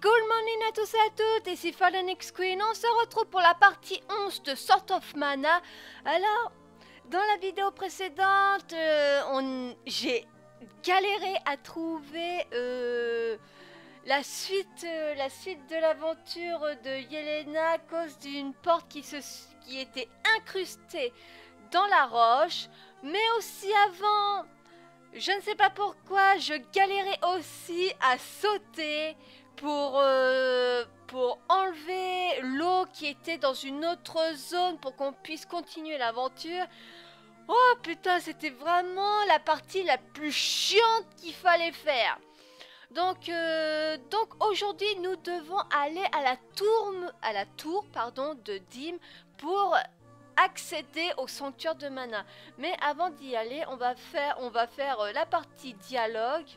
good morning à tous et à toutes, ici Fallen X Queen, on se retrouve pour la partie 11 de Sword of Mana. Alors, dans la vidéo précédente, j'ai galéré à trouver la suite de l'aventure de Yelena à cause d'une porte qui était incrustée dans la roche, mais aussi avant... Je ne sais pas pourquoi, je galérais aussi à sauter pour enlever l'eau qui était dans une autre zone pour qu'on puisse continuer l'aventure. Oh putain, c'était vraiment la partie la plus chiante qu'il fallait faire. Donc aujourd'hui, nous devons aller à la tour de Dim pour accéder au sanctuaire de Mana. Mais avant d'y aller, on va faire la partie dialogue.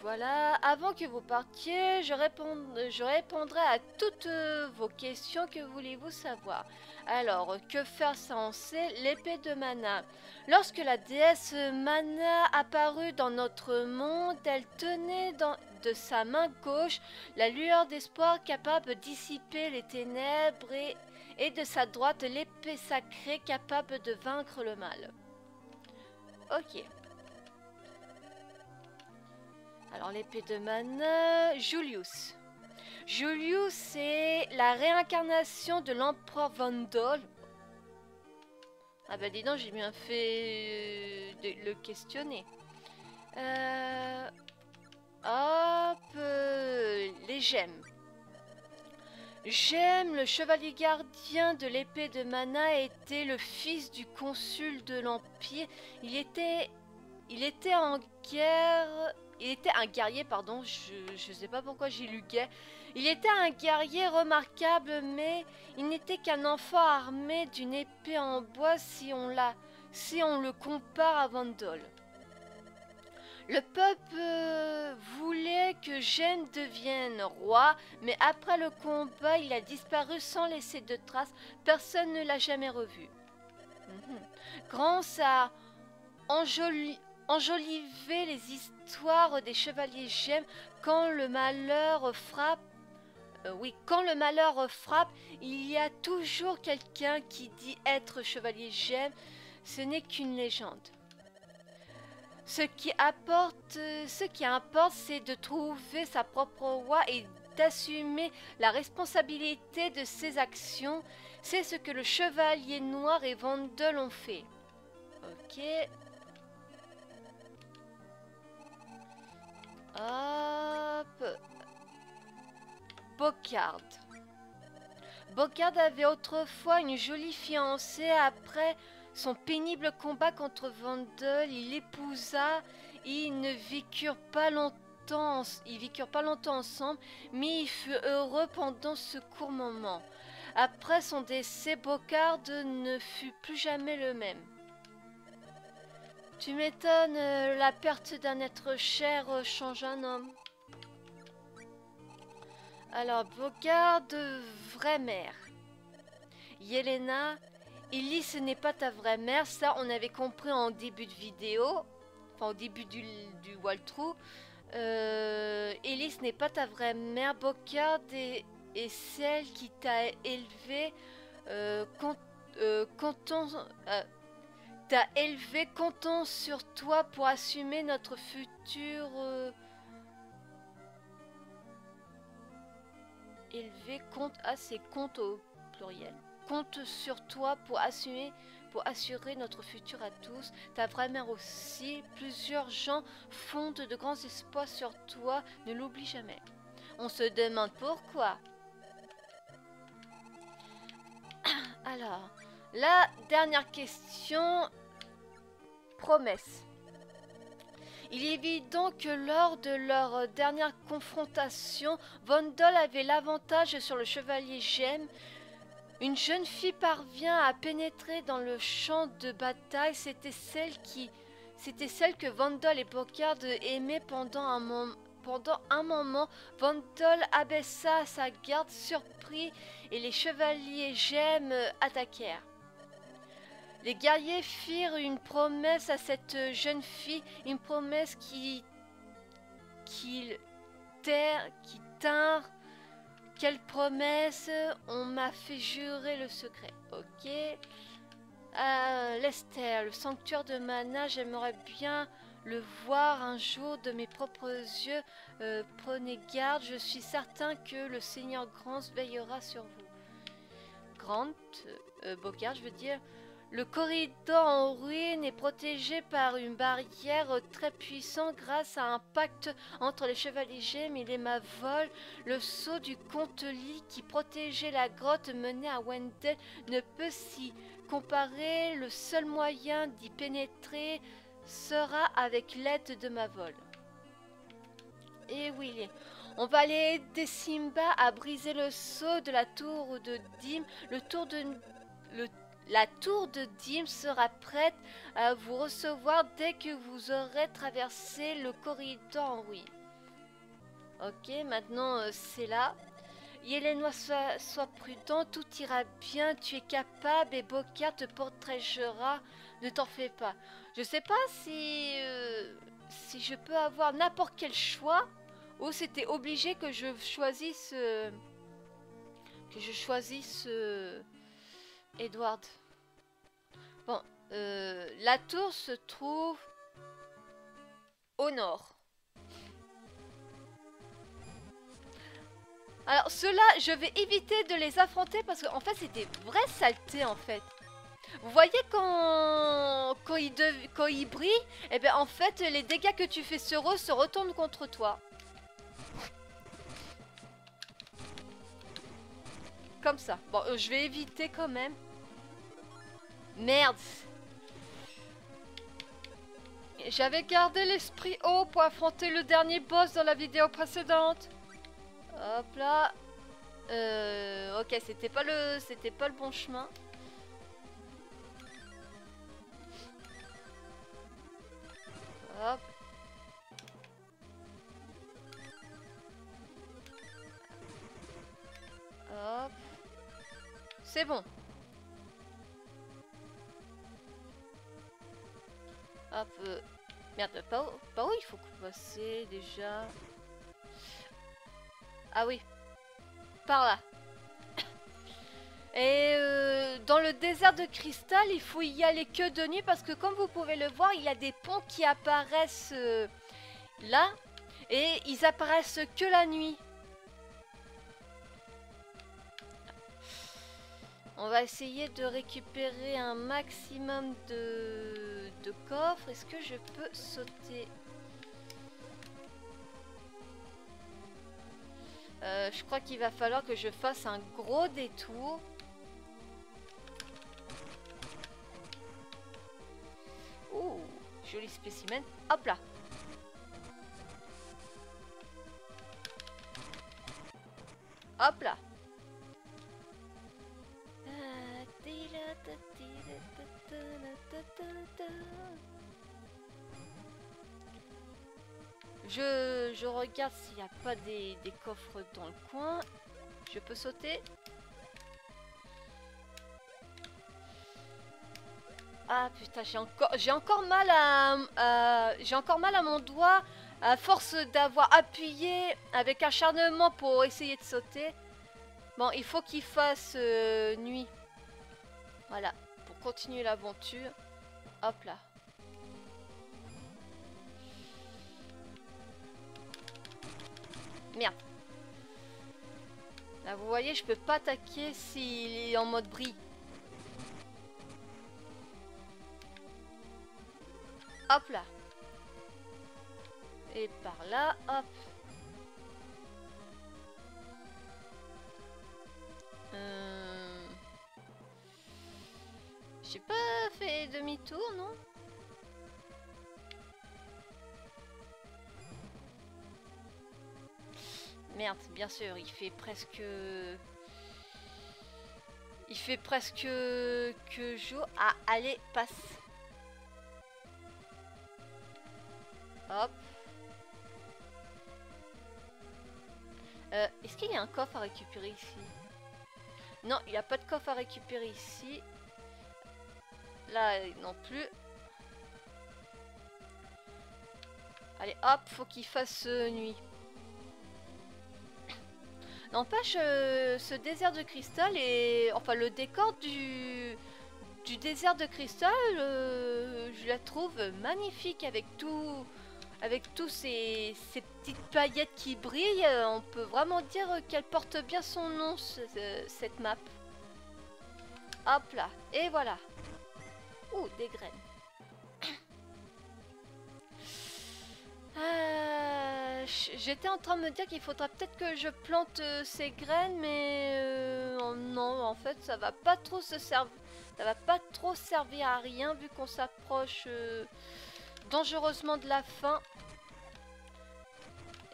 Voilà, avant que vous partiez, je répondrai à toutes vos questions. Que voulez-vous savoir? Alors, que faire sans C? L'épée de Mana. Lorsque la déesse Mana apparut dans notre monde, elle tenait de sa main gauche la lueur d'espoir capable de dissiper les ténèbres et de sa droite l'épée sacrée capable de vaincre le mal. Ok. Alors l'épée de Mana, Julius. Julius, c'est la réincarnation de l'empereur Vandal. Ah bah dis donc, j'ai bien fait de le questionner. Les gemmes. Gemme, le chevalier gardien de l'épée de Mana, était le fils du consul de l'Empire. Il était en guerre... Il était un guerrier, pardon, je sais pas pourquoi j'ai lu guerre. Il était un guerrier remarquable, mais il n'était qu'un enfant armé d'une épée en bois si on le compare à Vandal. Le peuple voulait que Gemme devienne roi, mais après le combat, il a disparu sans laisser de traces. Personne ne l'a jamais revu. Grâce à enjoliver les histoires des chevaliers gemmes, quand le malheur frappe, il y a toujours quelqu'un qui dit être chevalier gemme. Ce n'est qu'une légende. Ce qui importe, c'est de trouver sa propre voie et d'assumer la responsabilité de ses actions. C'est ce que le chevalier noir et Vandal ont fait. Ok. Hop. Bocard. Bocard avait autrefois une jolie fiancée. Après son pénible combat contre Vandal, il l'épousa et ils ne vécurent pas longtemps ensemble, mais il fut heureux pendant ce court moment. Après son décès, Bocard ne fut plus jamais le même. Tu m'étonnes, la perte d'un être cher change un homme. Alors, Bocard, vraie mère. Yelena, Ellie, ce n'est pas ta vraie mère, ça on avait compris en début de vidéo, enfin au début du walkthrough. Ellie, ce n'est pas ta vraie mère. Bocard est celle qui t'a élevé, comptons sur toi pour assumer notre futur. C'est compte au pluriel. Compte sur toi pour assurer notre futur à tous. Ta vraie mère aussi. Plusieurs gens fondent de grands espoirs sur toi. Ne l'oublie jamais. On se demande pourquoi. Alors, la dernière question. Promesse. Il est évident que lors de leur dernière confrontation, Vandal avait l'avantage sur le chevalier gemme. Une jeune fille parvient à pénétrer dans le champ de bataille. C'était celle que Vandal et Bocard aimaient pendant un moment. Vandal abaissa sa garde surpris et les chevaliers gemmes attaquèrent. Les guerriers firent une promesse à cette jeune fille, une promesse qui qu'ils tinrent. Quelle promesse? On m'a fait jurer le secret. Ok. Lester, le sanctuaire de Mana, j'aimerais bien le voir un jour de mes propres yeux. Prenez garde, je suis certain que le Seigneur Grant veillera sur vous. Grant, Bogart, je veux dire. Le corridor en ruine est protégé par une barrière très puissante grâce à un pacte entre les chevaliers gemmes et les Mavol. Le sceau du comte Lee qui protégeait la grotte menée à Wendell ne peut s'y comparer. Le seul moyen d'y pénétrer sera avec l'aide de Mavol. Et oui, on va aller aider Simba à briser le sceau de la tour de Dim. La tour de Dim sera prête à vous recevoir dès que vous aurez traversé le corridor en ruine. Ok, maintenant c'est là. Yélénois, sois prudent, tout ira bien, tu es capable et Bokar te protégera, ne t'en fais pas. Je sais pas si je peux avoir n'importe quel choix ou c'était obligé que je choisisse Edward. Bon, la tour se trouve au nord. Alors ceux-là, je vais éviter de les affronter parce qu'en fait, c'est des vraies saletés en fait. Vous voyez quand il brille, et bien en fait, les dégâts que tu fais sur eux se retournent contre toi. Comme ça. Bon, je vais éviter quand même. Merde. J'avais gardé l'esprit haut pour affronter le dernier boss dans la vidéo précédente. Hop là. Ok, c'était pas le bon chemin. Hop. Hop. C'est bon. Hop. Merde, par où il faut passer déjà? Ah oui. Par là. Et dans le désert de cristal, il faut y aller que de nuit parce que comme vous pouvez le voir, il y a des ponts qui apparaissent là et ils apparaissent que la nuit. On va essayer de récupérer un maximum de coffres. Est-ce que je peux sauter? Je crois qu'il va falloir que je fasse un gros détour. Ouh, joli spécimen. Hop là. Hop là. Je regarde s'il n'y a pas des coffres dans le coin. Je peux sauter? Ah putain, j'ai encore mal à mon doigt à force d'avoir appuyé avec acharnement pour essayer de sauter. Bon, il faut qu'il fasse nuit. Voilà, pour continuer l'aventure. Hop là. Merde. Là, vous voyez, je peux pas attaquer s'il est en mode brille. Hop là. Et par là, hop. J'ai pas fait demi-tour, non? Merde, bien sûr, il fait presque que jour. Ah, allez, passe. Hop. Est-ce qu'il y a un coffre à récupérer ici? Non, il n'y a pas de coffre à récupérer ici. Là, non plus. Allez, hop, faut qu'il fasse nuit. N'empêche, ce désert de cristal et... Enfin, le décor du désert de cristal, je la trouve magnifique avec tout... Avec tous ces petites paillettes qui brillent. On peut vraiment dire qu'elle porte bien son nom, cette map. Hop là, et voilà. Ouh, des graines. J'étais en train de me dire qu'il faudra peut-être que je plante ces graines, mais non, en fait, ça va pas trop ça va pas trop servir à rien vu qu'on s'approche dangereusement de la fin.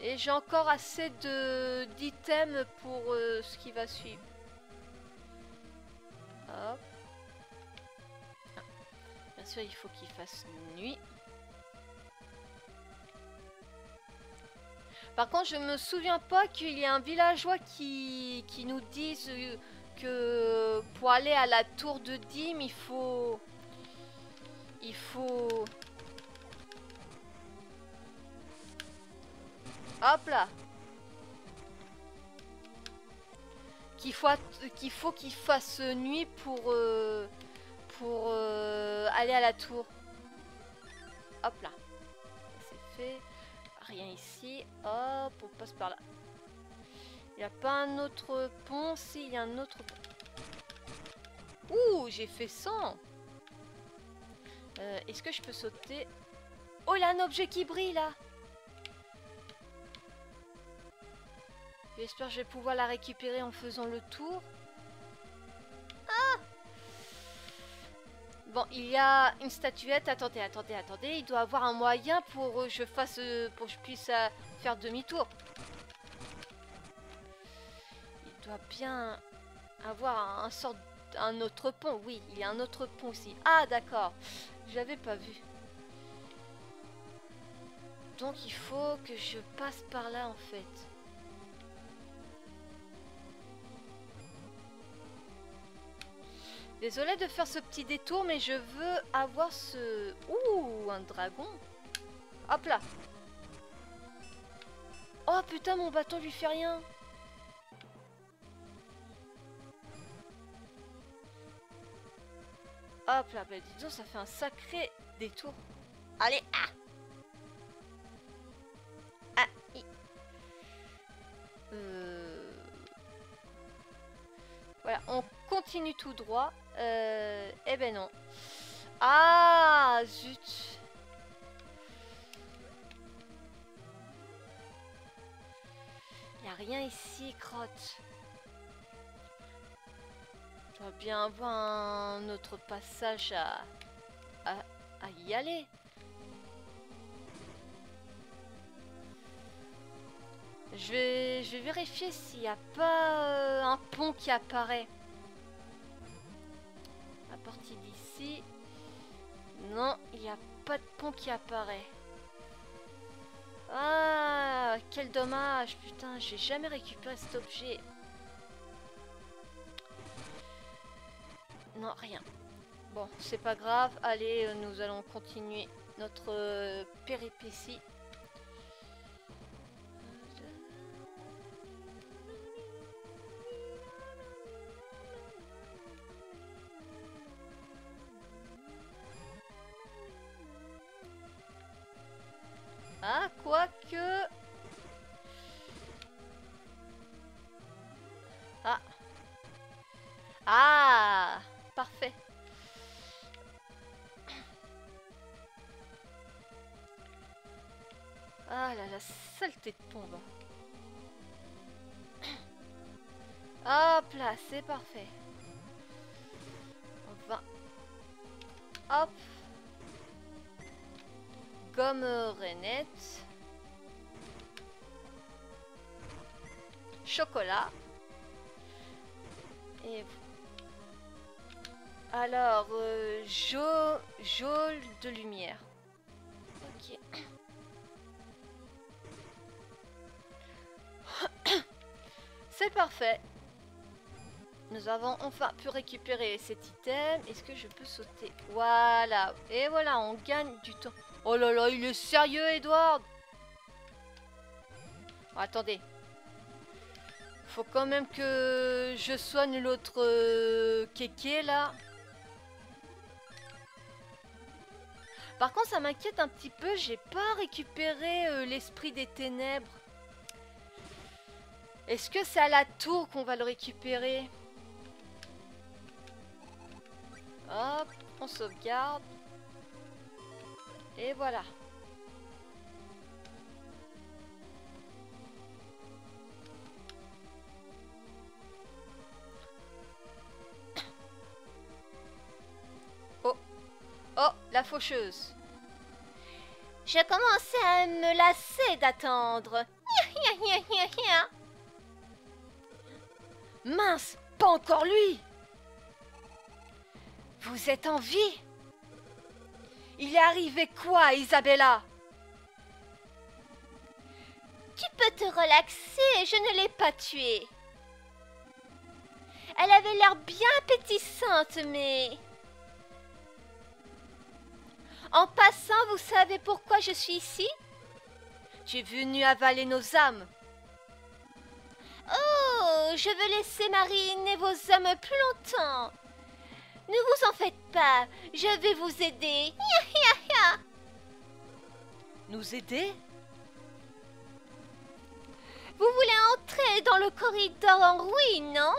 Et j'ai encore assez d'items pour ce qui va suivre. Hop. Ah. Bien sûr, il faut qu'il fasse nuit. Par contre, je me souviens pas qu'il y a un villageois qui nous dise que pour aller à la tour de Dim, il faut... Hop là. Qu'il faut qu'il fasse nuit pour aller à la tour. Hop là. C'est fait. Rien ici. Hop, on passe par là. Il n'y a pas un autre pont. Si, il y a un autre pont. Ouh, j'ai fait 100. Est-ce que je peux sauter? Oh, il y a un objet qui brille là. J'espère que je vais pouvoir la récupérer en faisant le tour. Ah! Bon, il y a une statuette. Attendez. Il doit avoir un moyen pour que je puisse faire demi-tour. Il doit bien avoir un autre pont. Oui, il y a un autre pont aussi. Ah, d'accord. J'avais pas vu. Donc, il faut que je passe par là, en fait. Désolée de faire ce petit détour, mais je veux avoir ce... Ouh, un dragon. Hop là. Oh putain, mon bâton lui fait rien. Hop là, bah dis donc, ça fait un sacré détour. Allez, ah. Ah, Voilà, on continue tout droit. Eh ben non. Ah, zut. Il n'y a rien ici, crotte. Je dois bien avoir un autre passage à y aller. Je vais vérifier s'il n'y a pas un pont qui apparaît. À partir d'ici. Non, il n'y a pas de pont qui apparaît. Ah, quel dommage. Putain, j'ai jamais récupéré cet objet. Non, rien. Bon, c'est pas grave. Allez, nous allons continuer notre péripétie. Ah, quoique... Ah. Ah, parfait. Ah là, la saleté de pombe. Hop là, c'est parfait. On va... Hop. Gomme rainette. Chocolat. Et... Alors, jaune de lumière. Ok. C'est parfait. Nous avons enfin pu récupérer cet item. Est-ce que je peux sauter? Voilà. Et voilà, on gagne du temps. Oh là là, il est sérieux, Edward? Attendez. Faut quand même que je soigne l'autre kéké là. Par contre, ça m'inquiète un petit peu. J'ai pas récupéré l'esprit des ténèbres. Est-ce que c'est à la tour qu'on va le récupérer? Hop, on sauvegarde. Et voilà. Oh, oh, la faucheuse. Je commençais à me lasser d'attendre. Mince, pas encore lui. Vous êtes en vie? Il est arrivé quoi, Isabella? Tu peux te relaxer, je ne l'ai pas tuée. Elle avait l'air bien appétissante, mais... En passant, vous savez pourquoi je suis ici? Tu es venu avaler nos âmes. Oh, je veux laisser mariner vos âmes plus longtemps. Ne vous en faites pas, je vais vous aider. Nous aider? Vous voulez entrer dans le corridor en ruine, non?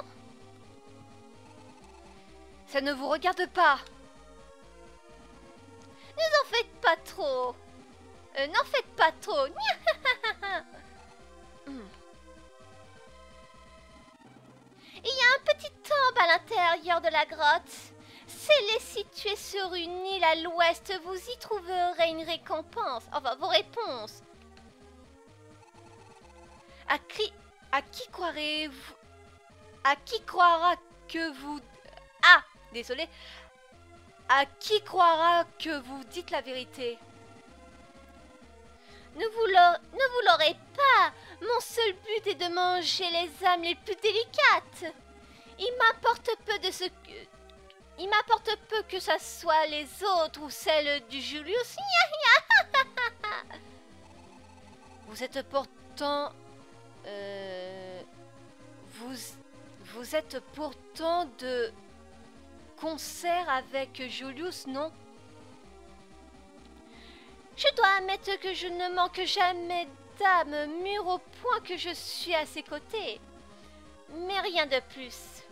Ça ne vous regarde pas. Ne vous en faites pas trop. N'en faites pas trop. Il y a un petit temple à l'intérieur de la grotte. Scellé situé sur une île à l'ouest, vous y trouverez une récompense. Enfin, vos réponses. À qui croirez-vous? À qui croira que vous... Ah, désolé. À qui croira que vous dites la vérité? Ne vous l'aurez pas. Mon seul but est de manger les âmes les plus délicates. Il m'importe peu que ça soit les autres ou celles du Julius. Vous êtes pourtant... Vous êtes pourtant de concert avec Julius, non? Je dois admettre que je ne manque jamais d'âme mûre au point que je suis à ses côtés. Mais rien de plus.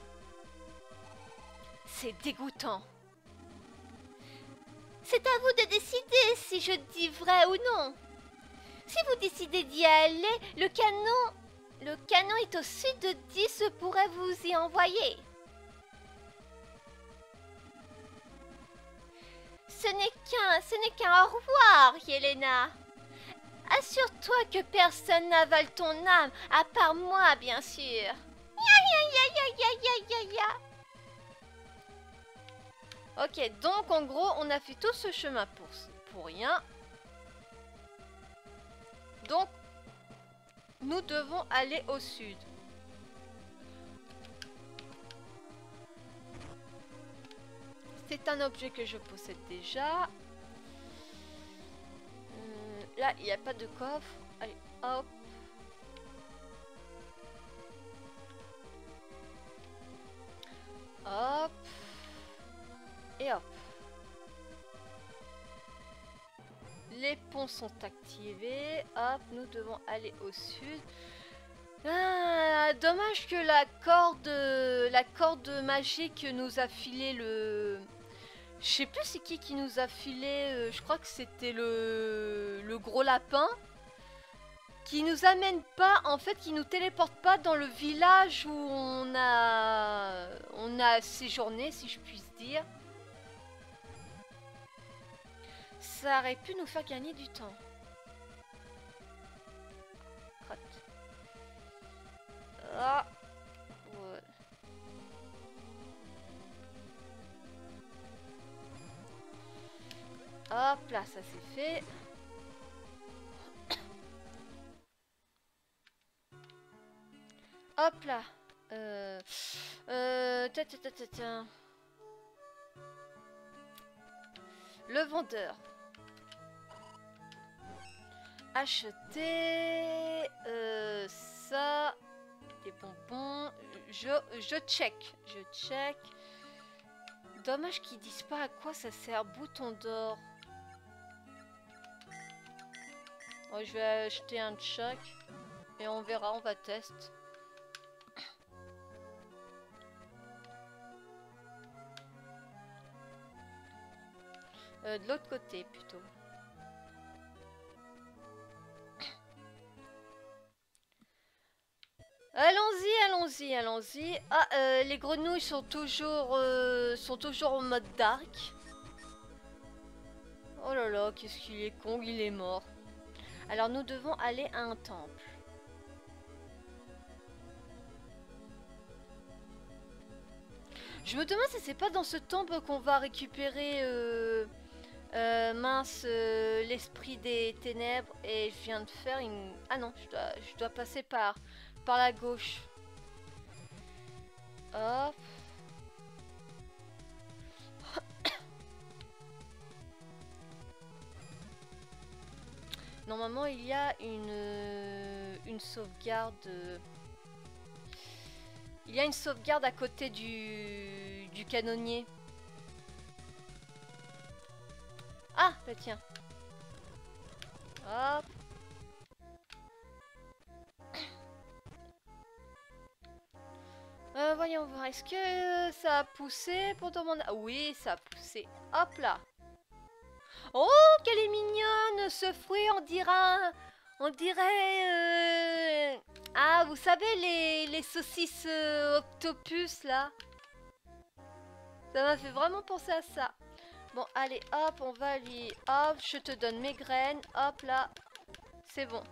C'est dégoûtant. C'est à vous de décider si je dis vrai ou non. Si vous décidez d'y aller, le canon est au sud de 10, je pourrais vous y envoyer. Ce n'est qu'un au revoir, Yelena. Assure-toi que personne n'avale ton âme, à part moi, bien sûr. Ok, donc en gros, on a fait tout ce chemin pour rien. Donc, nous devons aller au sud. C'est un objet que je possède déjà. Là, il n'y a pas de coffre. Allez, hop. Hop. Et hop. Les ponts sont activés. Hop, nous devons aller au sud. Ah, dommage que la corde magique nous a filé le... Je sais plus c'est qui nous a filé, je crois que c'était le gros lapin. Qui nous amène pas, en fait, qui nous téléporte pas dans le village où on a séjourné, si je puis dire. Ça aurait pu nous faire gagner du temps. Crotte. Ah. Ouais. Hop là, ça c'est fait. Hop là. Tiens. Le vendeur. Acheter Bon. Je check. Je check. Dommage qu'ils disent pas à quoi ça sert. Bouton d'or. Oh, je vais acheter un choc. Et on verra, on va tester. De l'autre côté plutôt. Allons-y. Ah, les grenouilles sont toujours en mode dark. Oh là là, qu'est-ce qu'il est con, il est mort. Alors nous devons aller à un temple. Je me demande si c'est pas dans ce temple qu'on va récupérer l'esprit des ténèbres. Et je viens de faire une... Ah non, je dois passer par la gauche. Hop. Normalement, il y a une sauvegarde. Il y a une sauvegarde à côté du canonnier. Ah, bah tiens. Hop. Voyons voir, est-ce que ça a poussé pour demander... Ah oui, ça a poussé. Hop là. Oh, qu'elle est mignonne, ce fruit, on dirait... Ah, vous savez, les saucisses octopus, là. Ça m'a fait vraiment penser à ça. Bon, allez, hop, on va lui... Hop, je te donne mes graines. Hop, là. C'est bon.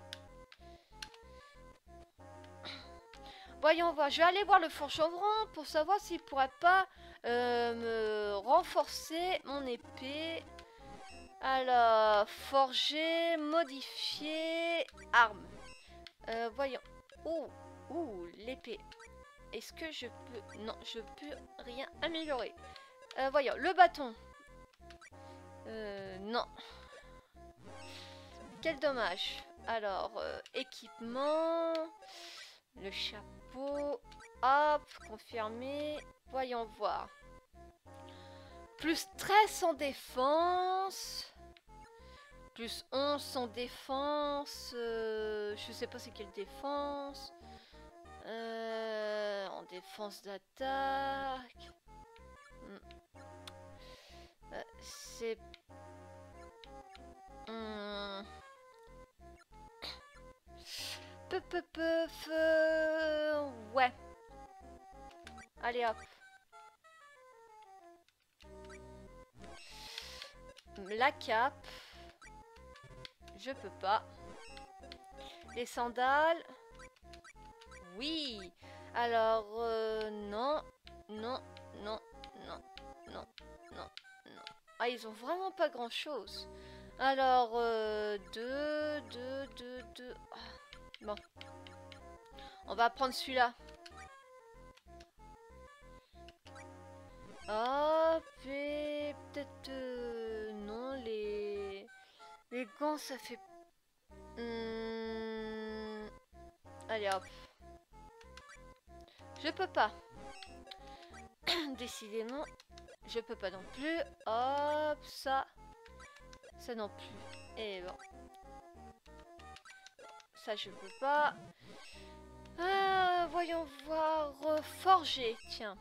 Voyons voir, je vais aller voir le forgeron pour savoir s'il pourrait pas me renforcer mon épée. Alors, forger, modifier, arme. Voyons. Ouh, l'épée. Est-ce que je peux... Non, je peux rien améliorer. Voyons, le bâton. Non. Quel dommage. Alors, équipement. Le chapeau. Hop, confirmé. Voyons voir. Plus 13 en défense. Plus 11 en défense. Je sais pas c'est quelle défense. En défense d'attaque. C'est... Ouais. Allez hop. La cape. Je peux pas. Les sandales. Oui. Alors, non. Ah, ils ont vraiment pas grand chose. Alors, 2. Ah, bon. On va prendre celui-là. Hop, et peut-être... non, les gants, ça fait... Allez, hop. Je peux pas. Décidément, je peux pas non plus. Hop, ça. Ça non plus. Et bon. Ça, je peux pas. Voyons voir. Forger, tiens.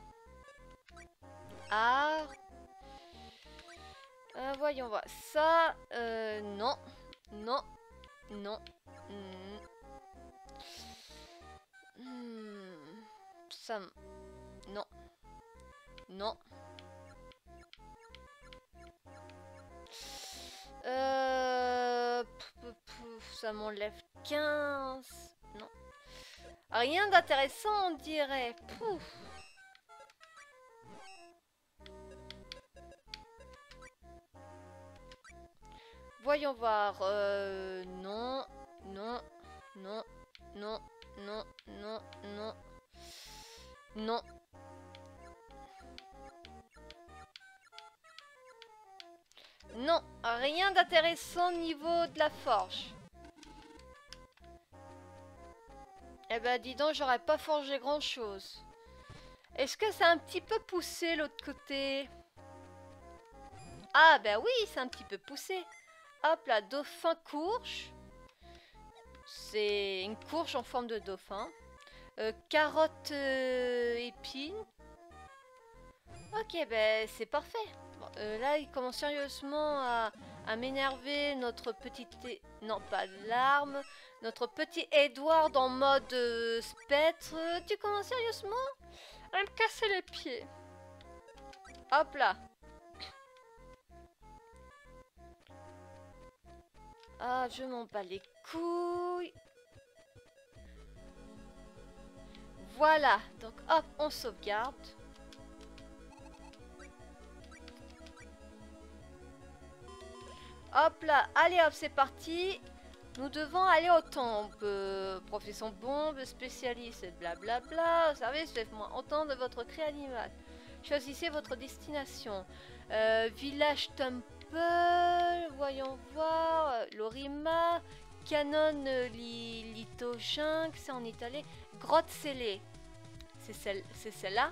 Art. Voyons voir. Ça, non. Ça, non. Ça m'enlève 15. Non. Rien d'intéressant, on dirait. Pouf. Voyons voir. Non. Non, rien d'intéressant au niveau de la forge. Eh ben dis donc, j'aurais pas forgé grand chose. Est-ce que c'est un petit peu poussé l'autre côté? Ah ben oui, c'est un petit peu poussé. Hop là, dauphin courge. C'est une courge en forme de dauphin. Carotte épine. Ok, ben c'est parfait. Bon, là, il commence sérieusement à m'énerver. Notre petit... Non, pas l'arme. Notre petit Edward en mode spectre. Tu commences sérieusement à me casser les pieds. Hop là. Ah, je m'en bats les couilles. Voilà. Donc, hop, on sauvegarde. Hop là. Allez, hop, c'est parti. Nous devons aller au temple. Profession bombe, spécialiste, blablabla. Service, faites-moi entendre votre cri animal. Choisissez votre destination. Village Temple. Voyons voir. Lorima. Canon Litogin. C'est en italien. Grotte scellée. C'est celle-là.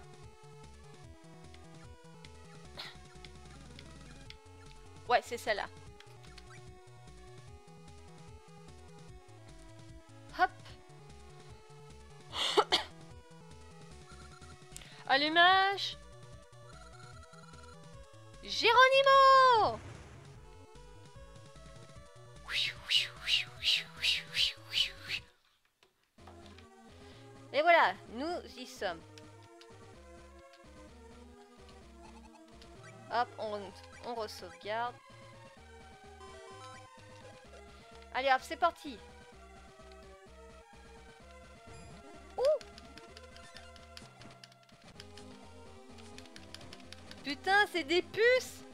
Ouais, c'est celle-là. Hop. Allumage. Géronimo. Et voilà, nous y sommes. Hop, on re-sauvegarde. Allez hop, c'est parti. Ouh. Putain, c'est des puces.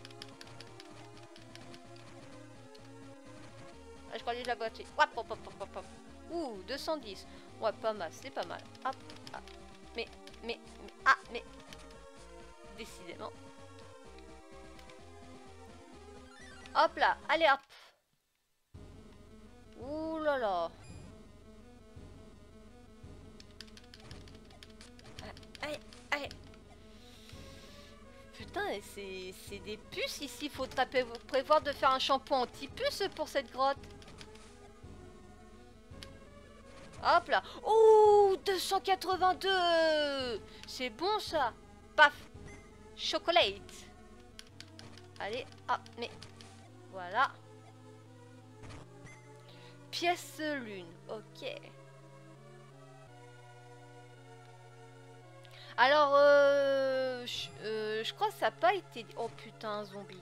Ah, je croyais que je la voiture. Hop, hop, hop, hop, hop. Ouh, 210. Ouais, pas mal, c'est pas mal. Hop, hop. Mais, mais. Décidément. Hop là, allez hop. Ouh là là. Allez, allez. Putain, c'est des puces ici. Il faudra prévoir de faire un shampoing anti-puce pour cette grotte. Hop là. Oh, 282. C'est bon ça. Paf. Chocolate. Allez, ah, mais... Voilà. Pièce lune. Ok. Alors, je crois que ça n'a pas été... Oh putain, zombie.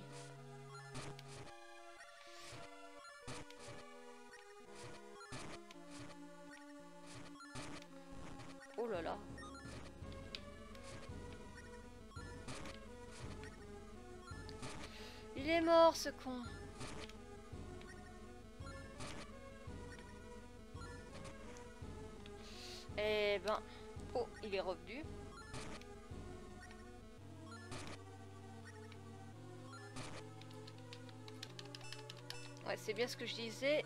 Oh là là. Il est mort ce con. Eh ben... Oh, il est revenu. Ouais, c'est bien ce que je disais.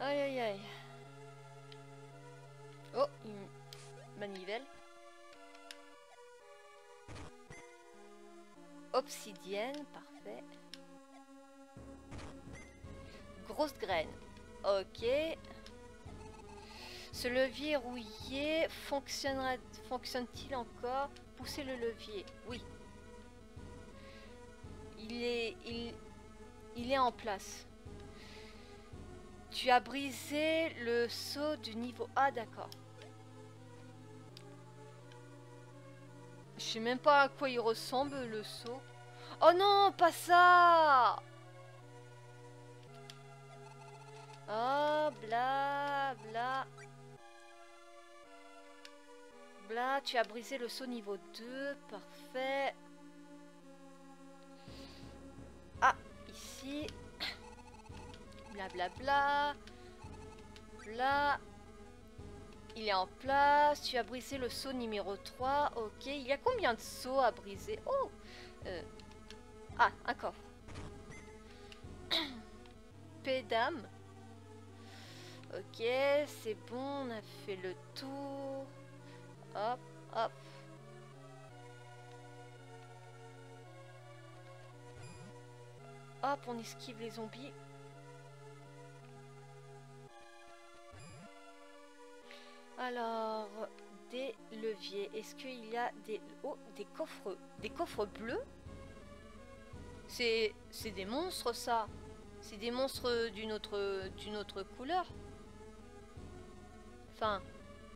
Aïe aïe aïe. Oh, une manivelle. Obsidienne, parfait. Grosse graine. Ok. Ce levier rouillé fonctionne-t-il encore? Poussez le levier. Oui. Il est en place. Tu as brisé le seau du niveau A, d'accord. Je sais même pas à quoi il ressemble le seau. Oh non, pas ça! Oh, bla bla. Bla, tu as brisé le seau niveau 2, parfait. Ah, ici. Bla bla bla. Bla. Il est en place. Tu as brisé le seau numéro 3. Ok. Il y a combien de seaux à briser? Oh Ah, un coffre. paix d'âme. Ok, c'est bon, on a fait le tour. Hop, hop. Hop, on esquive les zombies. Alors, des leviers. Est-ce qu'il y a des... Oh, des coffres. Des coffres bleus? C'est des monstres, ça. C'est des monstres d'une autre couleur. Enfin,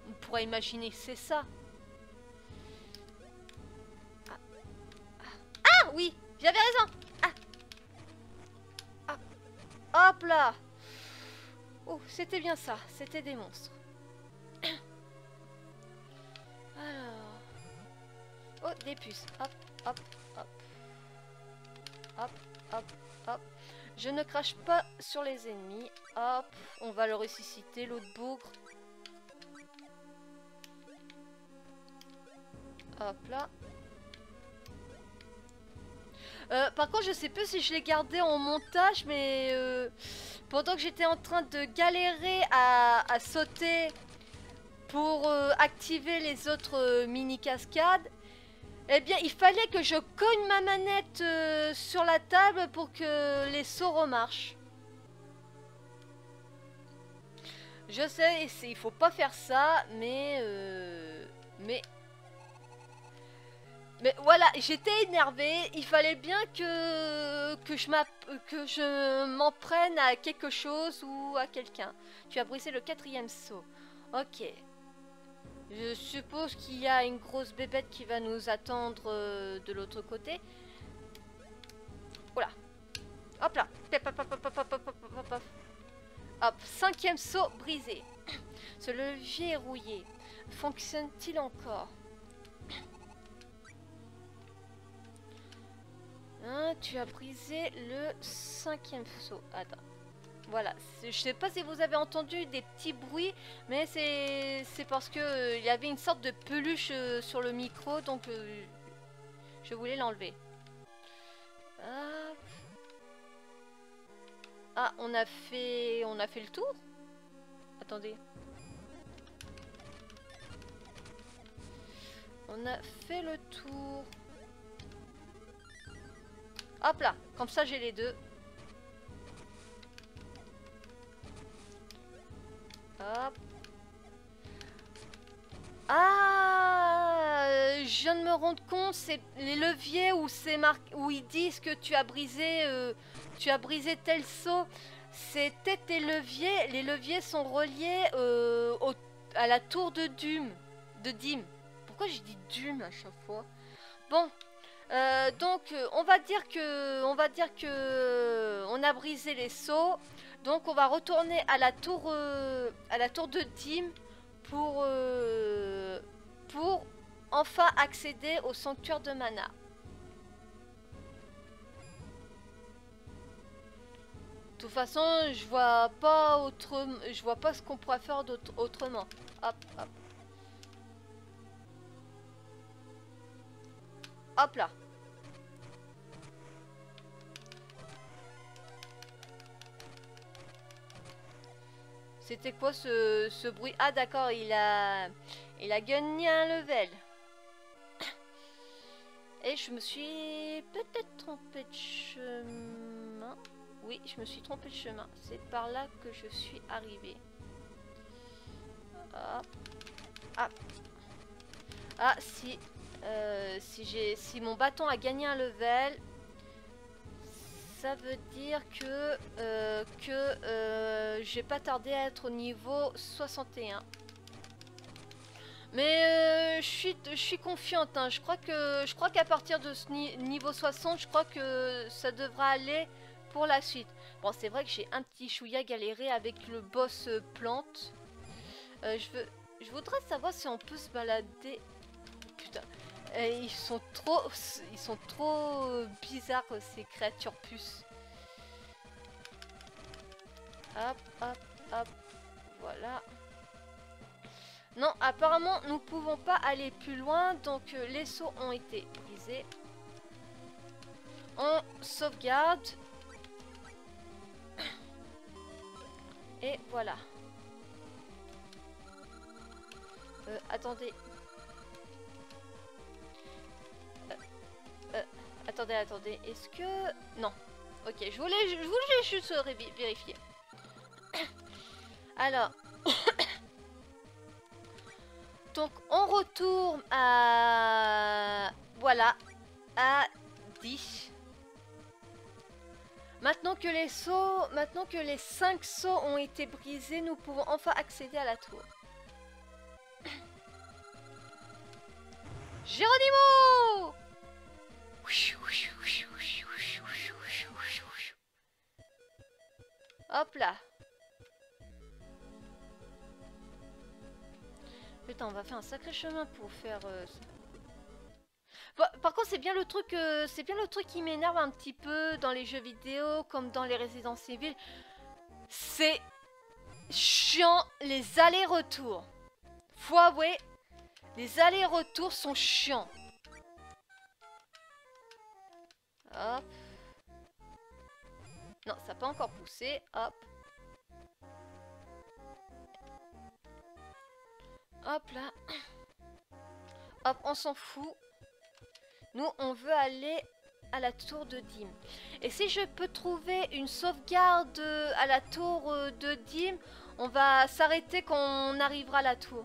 on pourrait imaginer que c'est ça. Ah, ah oui, j'avais raison. Ah. Ah. Hop là. Oh, c'était bien ça. C'était des monstres. Alors. Oh, des puces. Hop, hop, hop. Hop, hop, hop. Je ne crache pas sur les ennemis. Hop, on va le ressusciter, l'autre bougre. Hop là. Par contre, je sais plus si je l'ai gardé en montage, mais pendant que j'étais en train de galérer à sauter pour activer les autres mini cascades, eh bien, il fallait que je cogne ma manette sur la table pour que les sauts remarchent. Je sais, il faut pas faire ça, mais voilà, j'étais énervée. Il fallait bien que je m'en prenne à quelque chose ou à quelqu'un. Tu as brisé le 4e saut. Ok. Je suppose qu'il y a une grosse bébête qui va nous attendre de l'autre côté. Voilà. Hop là. Hop, 5e saut brisé. Ce levier est rouillé. Fonctionne-t-il encore? Hein, tu as brisé le 5e saut. Attends. Voilà, je sais pas si vous avez entendu des petits bruits, mais c'est parce que il y avait une sorte de peluche sur le micro, donc je voulais l'enlever. Ah, on a fait le tour. Attendez. On a fait le tour. Hop là, comme ça j'ai les deux. Hop. Ah, je viens de me rendre compte, c'est les leviers où c'est marqué, où ils disent que tu as brisé tel saut. C'était tes leviers. Les leviers sont reliés à la tour de Dim. Pourquoi je dis Dum à chaque fois? Bon, donc on va dire que on a brisé les sauts. Donc on va retourner à la tour de Dim pour enfin accéder au sanctuaire de mana. De toute façon, je vois pas ce qu'on pourrait faire autrement. Hop, hop. Hop là. C'était quoi ce bruit? Ah d'accord, il a gagné un level. Et je me suis peut-être trompé de chemin. Oui, je me suis trompé de chemin. C'est par là que je suis arrivée. Hop. Ah. Ah, si mon bâton a gagné un level, ça veut dire que je vais pas tarder à être au niveau 61. Mais je suis confiante, hein. Je crois qu'à partir de ce niveau 60, je crois que ça devra aller pour la suite. Bon, c'est vrai que j'ai un petit chouïa galéré avec le boss plante. Je voudrais savoir si on peut se balader. Putain, ils sont trop bizarres ces créatures puces. Hop, hop, hop. Voilà. Non, apparemment, nous ne pouvons pas aller plus loin. Donc, les sauts ont été brisés. On sauvegarde. Voilà. Attendez. Attendez, attendez. Est-ce que... Non. Ok, je voulais juste vérifier. Alors... Donc, on retourne à... Voilà. À 10. Maintenant que les 5 sauts ont été brisés, nous pouvons enfin accéder à la tour. Geronimo! Hop là. Putain, on va faire un sacré chemin pour faire ça. Bon, par contre, c'est bien le truc qui m'énerve un petit peu dans les jeux vidéo, comme dans les Resident Evil. C'est chiant les allers-retours. Faut avouer, les allers-retours sont chiants. Hop. Non, ça n'a pas encore poussé. Hop. Hop là. Hop, on s'en fout. Nous, on veut aller à la tour de Dim. Et si je peux trouver une sauvegarde à la tour de Dim, on va s'arrêter quand on arrivera à la tour.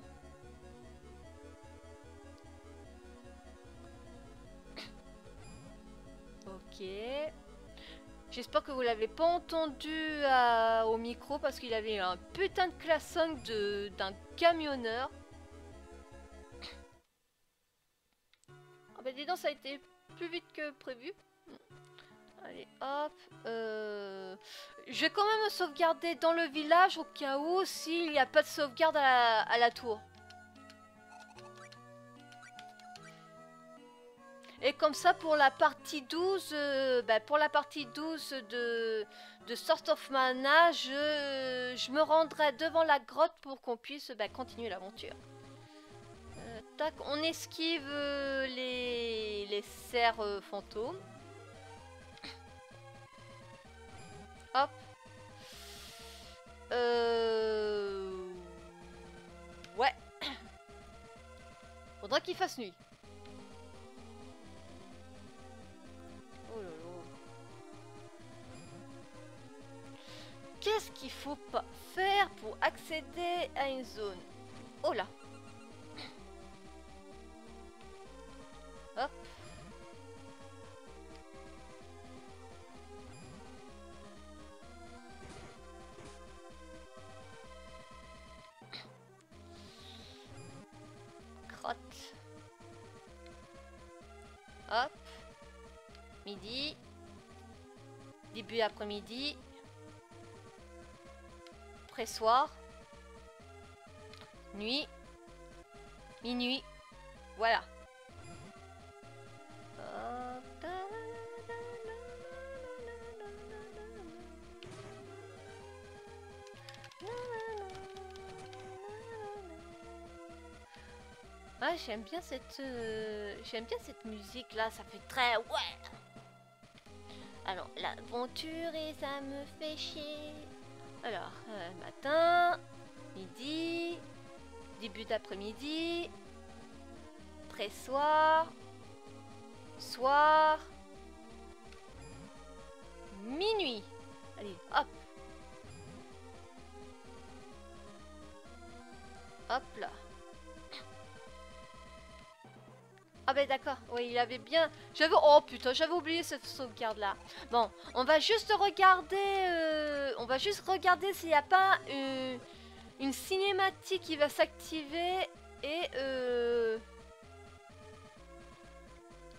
Ok. J'espère que vous l'avez pas entendu au micro parce qu'il avait un putain de klaxon d'un camionneur. Ah bah dis donc, ça a été plus vite que prévu. Allez, hop. Je vais quand même sauvegarder dans le village au cas où s'il n'y a pas de sauvegarde à la tour. Et comme ça, pour la partie 12, de Sword of Mana, je me rendrai devant la grotte pour qu'on puisse continuer l'aventure. Tac, on esquive les cerfs fantômes. Hop. Ouais. Faudra qu'il fasse nuit. Oh là là. Qu'est-ce qu'il faut pas faire pour accéder à une zone? Oh là. Hop. Crotte. Hop. Midi. Début après-midi. Pressoir. Nuit. Minuit. Voilà. Ah, j'aime bien cette musique là, ça fait très ouais. Alors l'aventure et ça me fait chier. Alors matin, midi, début d'après-midi, pressoir, soir, minuit. Allez, hop. Hop là. Ah ben d'accord, oui, il avait bien... Oh putain, j'avais oublié cette sauvegarde-là. Bon, on va juste regarder... s'il n'y a pas une cinématique qui va s'activer. Et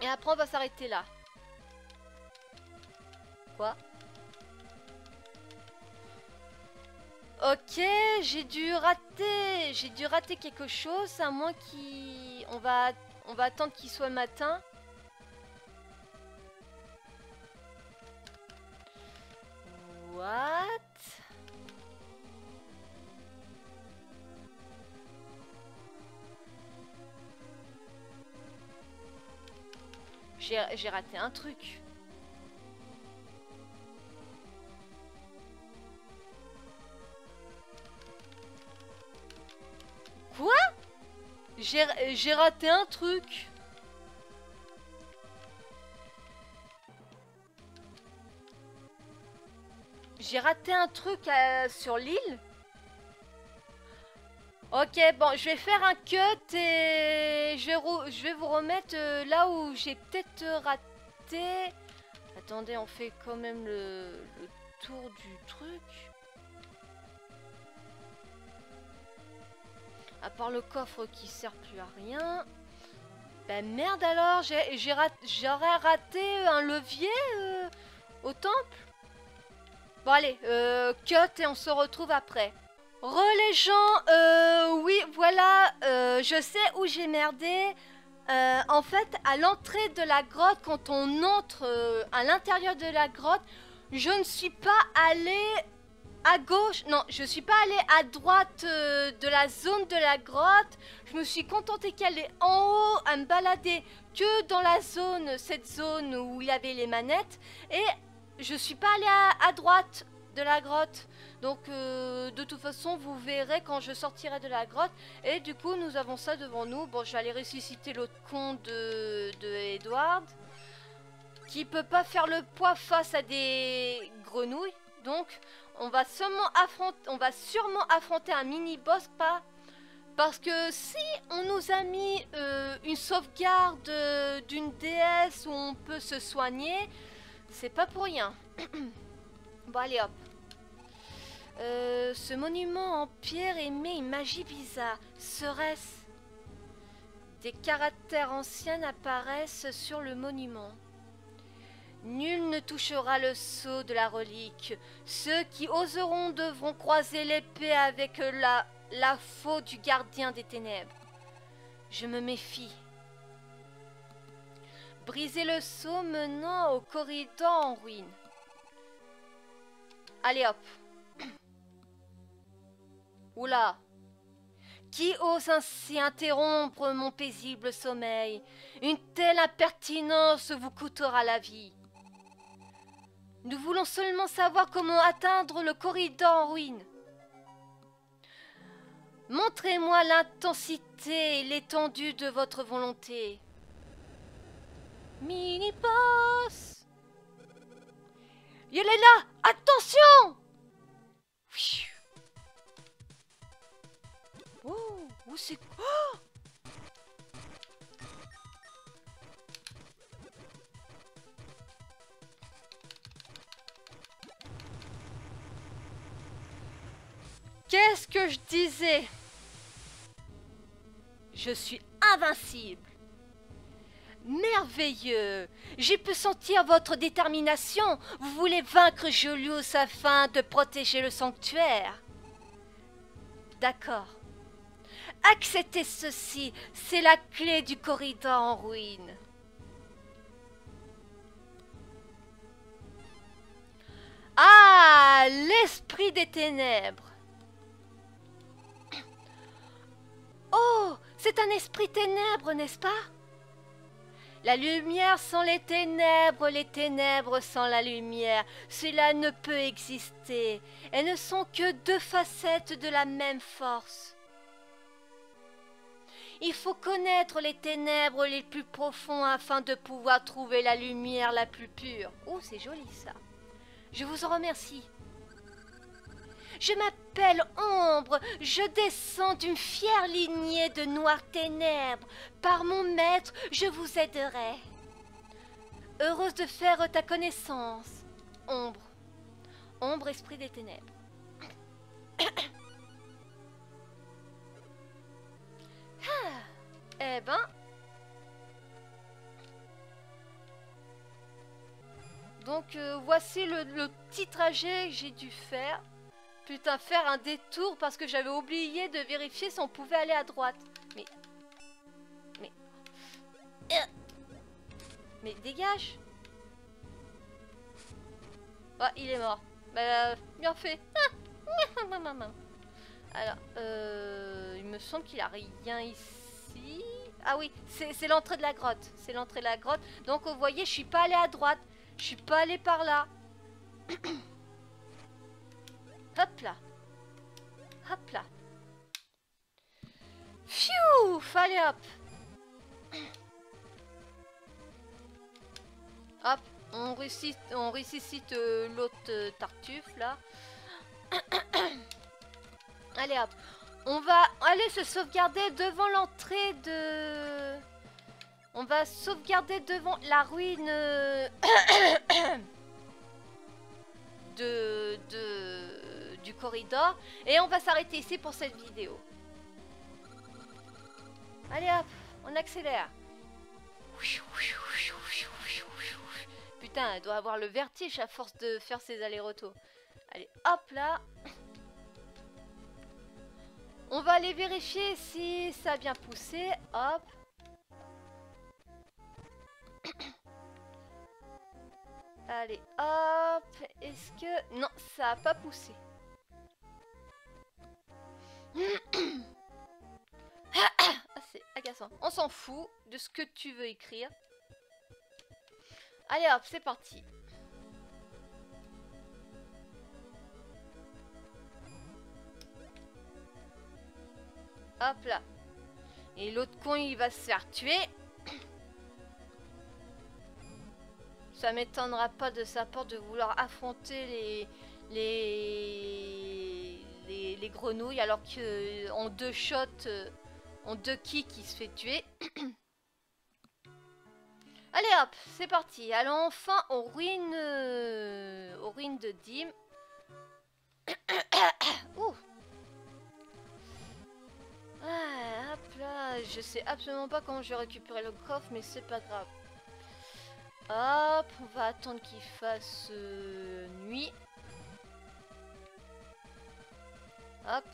après, on va s'arrêter là. Quoi? Ok, j'ai dû rater quelque chose, à moins qu'il... On va attendre qu'il soit matin. What? J'ai raté un truc. J'ai raté un truc. J'ai raté un truc sur l'île. Ok, bon, je vais faire un cut et je vais vous remettre là où j'ai peut-être raté. Attendez, on fait quand même le tour du truc. À part le coffre qui sert plus à rien. Ben merde alors, j'aurais raté un levier au temple. Bon allez, cut et on se retrouve après. Les gens, oui voilà, je sais où j'ai merdé. En fait, à l'entrée de la grotte, quand on entre à l'intérieur de la grotte, je ne suis pas allée à gauche, non, je suis pas allée à droite de la zone de la grotte. Je me suis contentée qu'elle est en haut, à me balader que dans la zone, cette zone où il y avait les manettes. Et je suis pas allée à droite de la grotte. Donc de toute façon, vous verrez quand je sortirai de la grotte. Et du coup, nous avons ça devant nous. Bon, je vais aller ressusciter l'autre con de Edward, qui peut pas faire le poids face à des grenouilles. Donc on va sûrement affronter un mini-boss, pas parce que si on nous a mis une sauvegarde d'une déesse où on peut se soigner, c'est pas pour rien. Bon allez hop. Ce monument en pierre émet une magie bizarre. Serait-ce? Des caractères anciens apparaissent sur le monument. Nul ne touchera le sceau de la relique. Ceux qui oseront devront croiser l'épée avec la faux du gardien des ténèbres. Je me méfie. Brisez le sceau menant au corridor en ruine. Allez hop. Oula. Qui ose ainsi interrompre mon paisible sommeil? Une telle impertinence vous coûtera la vie. Nous voulons seulement savoir comment atteindre le corridor en ruine. Montrez-moi l'intensité et l'étendue de votre volonté. Mini-boss! Il est là! Attention! Oh, où c'est... Oh! Qu'est-ce que je disais? Je suis invincible. Merveilleux. J'ai pu sentir votre détermination. Vous voulez vaincre Julius afin de protéger le sanctuaire. D'accord. Acceptez ceci. C'est la clé du corridor en ruine. Ah, l'esprit des ténèbres. Oh, c'est un esprit ténèbre, n'est-ce pas? La lumière sans les ténèbres sans la lumière. Cela ne peut exister. Elles ne sont que deux facettes de la même force. Il faut connaître les ténèbres les plus profonds afin de pouvoir trouver la lumière la plus pure. Oh, c'est joli ça. Je vous en remercie. Je m'appelle Ombre, je descends d'une fière lignée de noires ténèbres. Par mon maître, je vous aiderai. Heureuse de faire ta connaissance, Ombre. Ombre, esprit des ténèbres. Ah, eh ben... Donc voici le petit trajet que j'ai dû faire. Putain, faire un détour parce que j'avais oublié de vérifier si on pouvait aller à droite. Mais dégage. Ah, il est mort. Bah, bien fait. Alors, il me semble qu'il a rien ici. Ah oui, c'est l'entrée de la grotte. C'est l'entrée de la grotte. Donc, vous voyez, je suis pas allée à droite. Je suis pas allée par là. Hop là. Hop là. Pfiou, Allez hop. Hop, on ressuscite l'autre Tartuffe là. Allez hop. On va aller se sauvegarder devant l'entrée de... On va sauvegarder devant la ruine du corridor. Et on va s'arrêter ici pour cette vidéo. Allez hop, on accélère. Putain, elle doit avoir le vertige à force de faire ses allers-retours. Allez, hop là. On va aller vérifier si ça a bien poussé. Hop. Allez, hop. Est-ce que... Non, ça a pas poussé. Ah, c'est agaçant. On s'en fout de ce que tu veux écrire. Allez hop, c'est parti. Hop là. Et l'autre con, il va se faire tuer. Ça m'étonnera pas de sa part de vouloir affronter les grenouilles alors que en deux shots, en deux kicks, il se fait tuer. Allez hop, c'est parti. Allons enfin aux ruines de Dim. Ouh. Ah, hop là, je sais absolument pas comment je vais récupérer le coffre, mais c'est pas grave. Hop, on va attendre qu'il fasse nuit. Hop.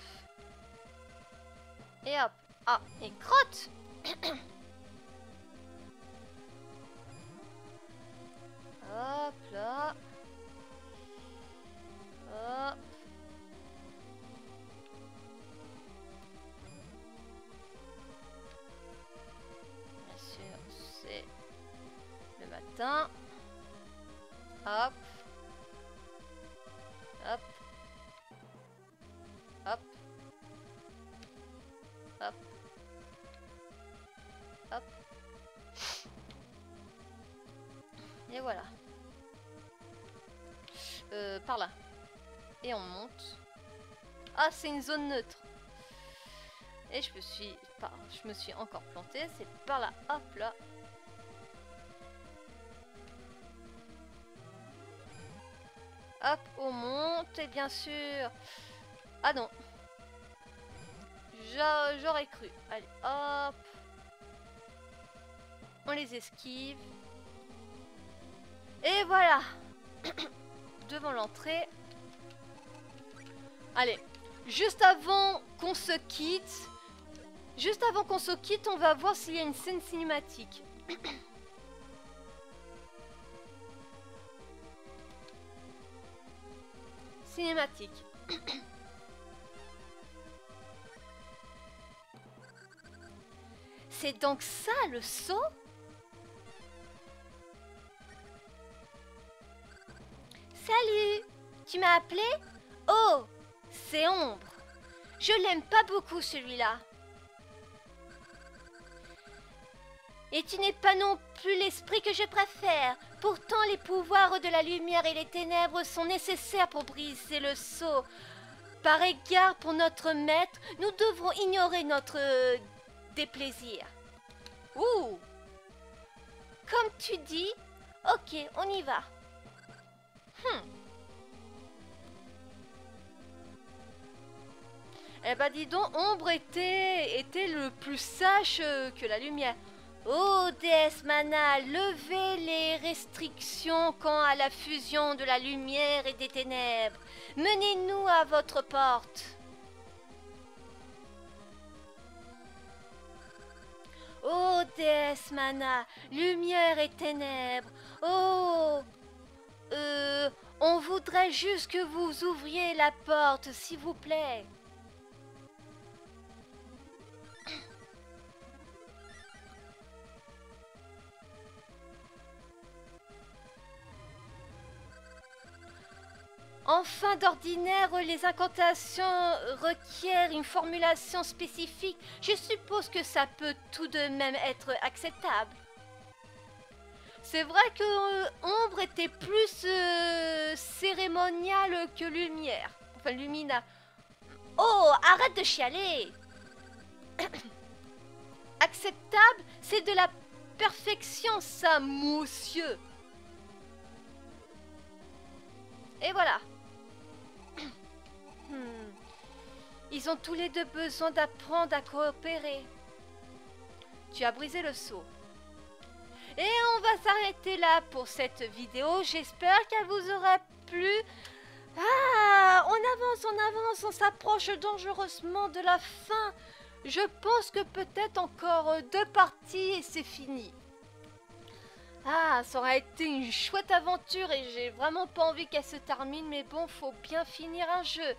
Et hop. Ah, et crotte. Hop là. Hop. Bien sûr, c'est le matin. Hop. Hop. Hop. Hop. Hop. Et voilà. Par là. Et on monte. Ah, c'est une zone neutre. Et je me suis encore plantée. C'est par là. Hop là. Hop, on monte. Et bien sûr. Ah non. J'aurais cru. Allez, hop. On les esquive. Et voilà. Devant l'entrée. Allez. Juste avant qu'on se quitte. On va voir s'il y a une scène cinématique. Cinématique. C'est donc ça le saut? Salut! Tu m'as appelé? Oh! C'est Ombre. Je l'aime pas beaucoup celui-là. Et tu n'es pas non plus l'esprit que je préfère. Pourtant les pouvoirs de la lumière et les ténèbres sont nécessaires pour briser le sceau. Par égard pour notre maître, nous devrons ignorer notre déplaisir. Ouh! Comme tu dis, ok, on y va. Eh ben dis donc, Ombre était le plus sage que la lumière. Oh déesse Mana, levez les restrictions quant à la fusion de la lumière et des ténèbres. Menez-nous à votre porte. Oh déesse Mana, lumière et ténèbres. Oh, on voudrait juste que vous ouvriez la porte, s'il vous plaît. Enfin, d'ordinaire, les incantations requièrent une formulation spécifique. Je suppose que ça peut tout de même être acceptable. C'est vrai que Ombre était plus cérémoniale que Lumière. Enfin, Lumina. Oh, arrête de chialer. Acceptable, c'est de la perfection, ça, monsieur. Et voilà. Ils ont tous les deux besoin d'apprendre à coopérer. Tu as brisé le seau. Et on va s'arrêter là pour cette vidéo. J'espère qu'elle vous aura plu. Ah, on avance, on s'approche dangereusement de la fin. Je pense que peut-être encore 2 parties et c'est fini. Ah, ça aurait été une chouette aventure et j'ai vraiment pas envie qu'elle se termine. Mais bon, faut bien finir un jeu.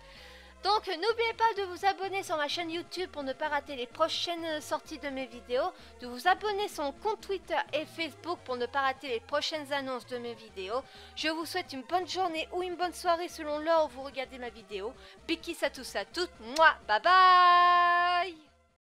Donc n'oubliez pas de vous abonner sur ma chaîne YouTube pour ne pas rater les prochaines sorties de mes vidéos, de vous abonner sur mon compte Twitter et Facebook pour ne pas rater les prochaines annonces de mes vidéos. Je vous souhaite une bonne journée ou une bonne soirée selon l'heure où vous regardez ma vidéo. Big kiss à tous à toutes, moi, bye bye.